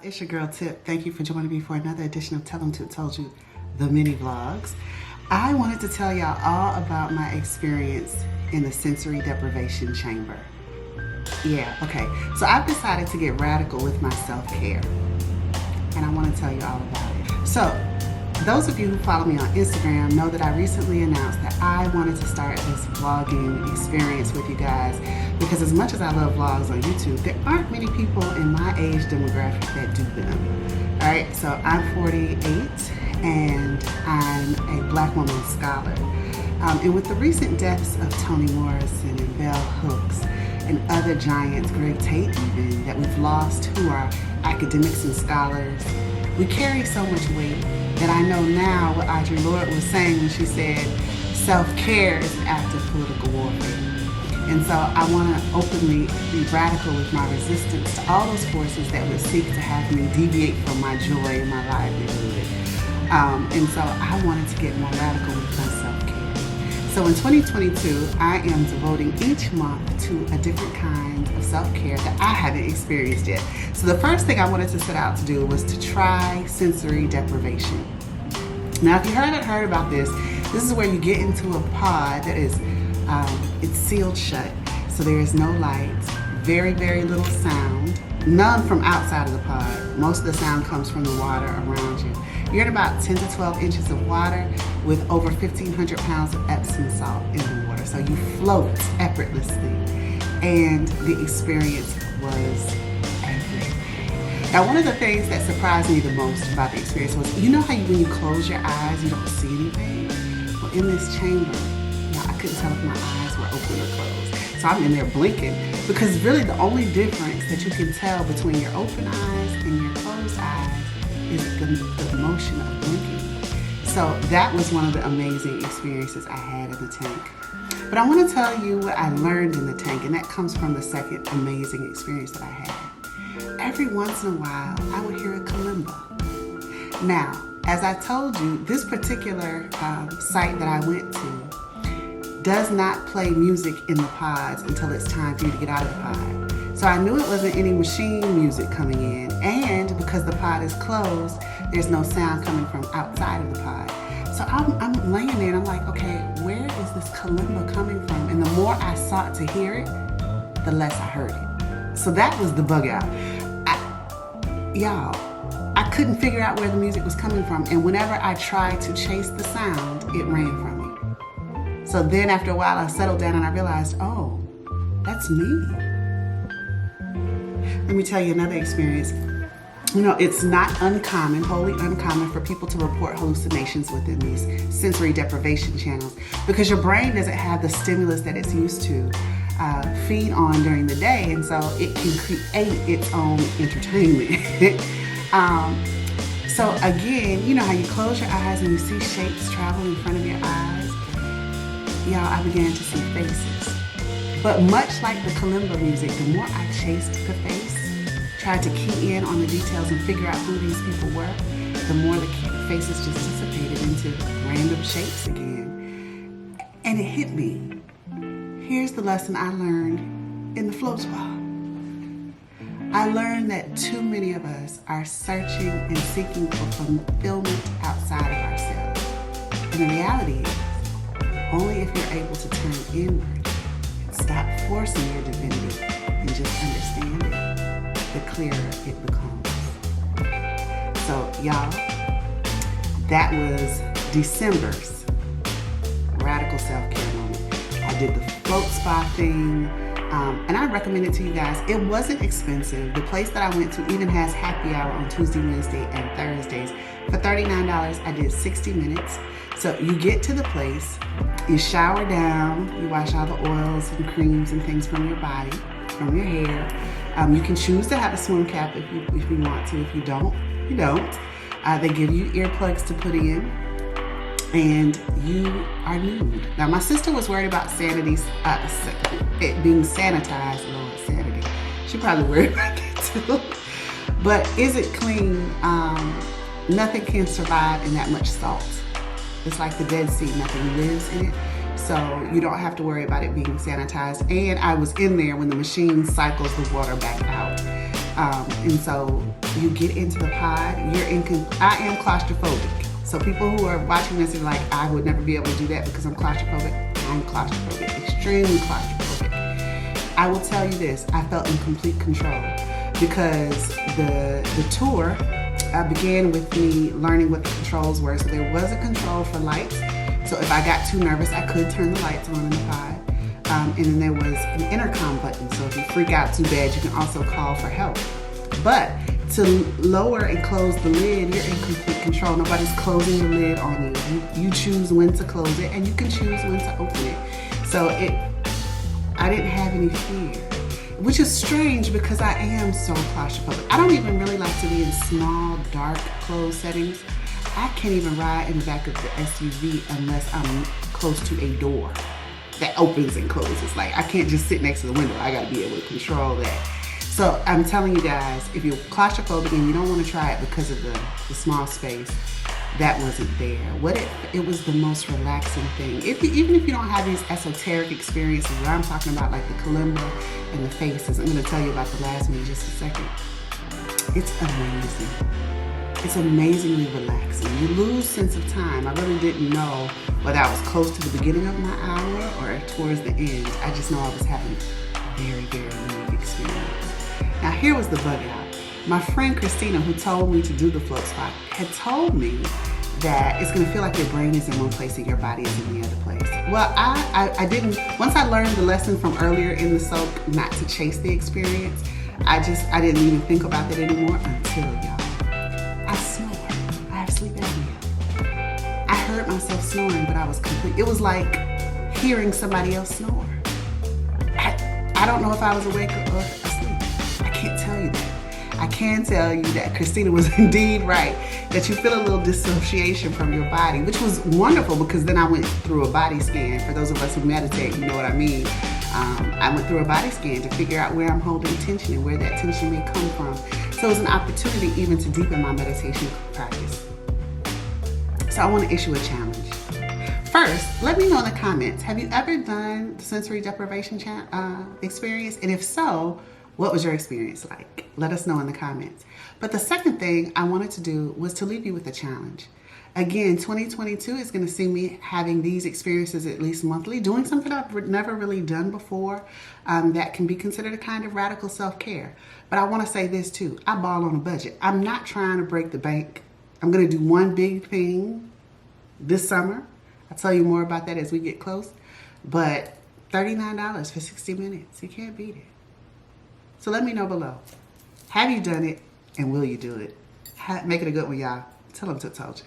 It's your girl Tip. Thank you for joining me for another edition of Tell 'em Tip Told You, the mini vlogs. I wanted to tell y'all all about my experience in the sensory deprivation chamber. Yeah, okay. So I've decided to get radical with my self-care, and I want to tell you all about it. So those of you who follow me on Instagram know that I recently announced that I wanted to start this vlogging experience with you guys, because as much as I love vlogs on YouTube, there aren't many people in my age demographic that do them. All right, so I'm 48 and I'm a Black woman scholar. And with the recent deaths of Toni Morrison and Bell Hooks and other giants, Greg Tate even, that we've lost who are academics and scholars, we carry so much weight that I know now what Audre Lorde was saying when she said self-care is an act of political warfare. And so I want to openly be radical with my resistance to all those forces that would seek to have me deviate from my joy and my livelihood. And so I wanted to get more radical with my self-care. So in 2022, I am devoting each month to a different kind of self-care that I haven't experienced yet. So the first thing I wanted to set out to do was to try sensory deprivation. Now, if you haven't heard about this is where you get into a pod that is it's sealed shut, so there is no lights, very, very little sound, none from outside of the pod. Most of the sound comes from the water around you. You're in about 10 to 12 inches of water with over 1,500 pounds of Epsom salt in the water. So you float effortlessly, and the experience was everything. Now, one of the things that surprised me the most about the experience was, you know how when you close your eyes, you don't see anything? Well, in this chamber, I couldn't tell if my eyes were open or closed. So I'm in there blinking, because really the only difference that you can tell between your open eyes and your closed eyes is the motion of blinking. So that was one of the amazing experiences I had in the tank. But I want to tell you what I learned in the tank, and that comes from the second amazing experience that I had. Every once in a while, I would hear a kalimba. Now, as I told you, this particular site that I went to does not play music in the pods until it's time for you to get out of the pod. So I knew it wasn't any machine music coming in, and because the pod is closed, there's no sound coming from outside of the pod. So I'm laying there and I'm like, okay, where is this kalimba coming from? And the more I sought to hear it, the less I heard it. So that was the bug out. I couldn't figure out where the music was coming from, and whenever I tried to chase the sound, it ran from me. So then after a while, I settled down and I realized, oh, that's me. Let me tell you another experience. You know, it's not uncommon, wholly uncommon, for people to report hallucinations within these sensory deprivation channels, because your brain doesn't have the stimulus that it's used to feed on during the day, and so it can create its own entertainment. So again, you know how you close your eyes and you see shapes travel in front of your eyes? Y'all, I began to see faces. But much like the kalimba music, the more I chased the face, tried to key in on the details and figure out who these people were, the more the faces just dissipated into random shapes again. And it hit me. Here's the lesson I learned in the float spa. I learned that too many of us are searching and seeking for fulfillment outside of ourselves. And the reality is, only if you're able to turn inward and stop forcing your divinity and just understand it, the clearer it becomes. So y'all, that was December's radical self-care moment. I did the float spa thing, and I recommend it to you guys. It wasn't expensive. The place that I went to even has happy hour on Tuesday, Wednesday, and Thursdays. For $39, I did 60 minutes. So you get to the place, you shower down, you wash all the oils and creams and things from your body, from your hair. You can choose to have a swim cap if you want to. If you don't, you don't. They give you earplugs to put in, and you are nude. Now, my sister was worried about it being sanitized. Lord, sanity. She probably worried about that too. But is it clean? Nothing can survive in that much salt. It's like the Dead Sea, nothing lives in it. So you don't have to worry about it being sanitized. And I was in there when the machine cycles the water back out. And so you get into the pod, I am claustrophobic. So people who are watching this are like, I would never be able to do that because I'm claustrophobic. I'm claustrophobic, extremely claustrophobic. I will tell you this, I felt in complete control because the tour began with me learning what the controls were. So there was a control for lights. So if I got too nervous, I could turn the lights on in the pod. And then there was an intercom button. So if you freak out too bad, you can also call for help. But to lower and close the lid, you're in complete control. Nobody's closing the lid on you. You choose when to close it, and you can choose when to open it. So I didn't have any fear, which is strange because I am so claustrophobic. I don't even really like to be in small, dark, closed settings. I can't even ride in the back of the SUV unless I'm close to a door that opens and closes. Like, I can't just sit next to the window. I gotta be able to control that. So I'm telling you guys, if you're claustrophobic and you don't want to try it because of the small space, that wasn't there. It was the most relaxing thing. Even if you don't have these esoteric experiences, what I'm talking about, like the kalimba and the faces, I'm going to tell you about the last one in just a second. It's amazing. It's amazingly relaxing. You lose sense of time. I really didn't know whether I was close to the beginning of my hour or towards the end. I just know I was having a very, very unique experience. Now here was the bug out. My friend Christina, who told me to do the float spot, had told me that it's gonna feel like your brain is in one place and your body is in the other place. Well, I didn't, once I learned the lesson from earlier in the soak not to chase the experience, I didn't even think about that anymore until, y'all, I snore. I have sleep apnea. I heard myself snoring, but I was complete. It was like hearing somebody else snore. I don't know if I was awake or asleep. I can't tell you that. I can tell you that Christina was indeed right, that you feel a little dissociation from your body, which was wonderful because then I went through a body scan. For those of us who meditate, you know what I mean. I went through a body scan to figure out where I'm holding tension and where that tension may come from. So it was an opportunity even to deepen my meditation practice. So I want to issue a challenge. First, let me know in the comments, have you ever done the sensory deprivation experience? And if so, what was your experience like? Let us know in the comments. But the second thing I wanted to do was to leave you with a challenge. Again, 2022 is going to see me having these experiences at least monthly, doing something I've never really done before that can be considered a kind of radical self-care. But I want to say this too, I ball on a budget. I'm not trying to break the bank. I'm going to do one big thing this summer. I'll tell you more about that as we get close. But $39 for 60 minutes, you can't beat it. So let me know below. Have you done it and will you do it? Make it a good one, y'all. Tell them to told you.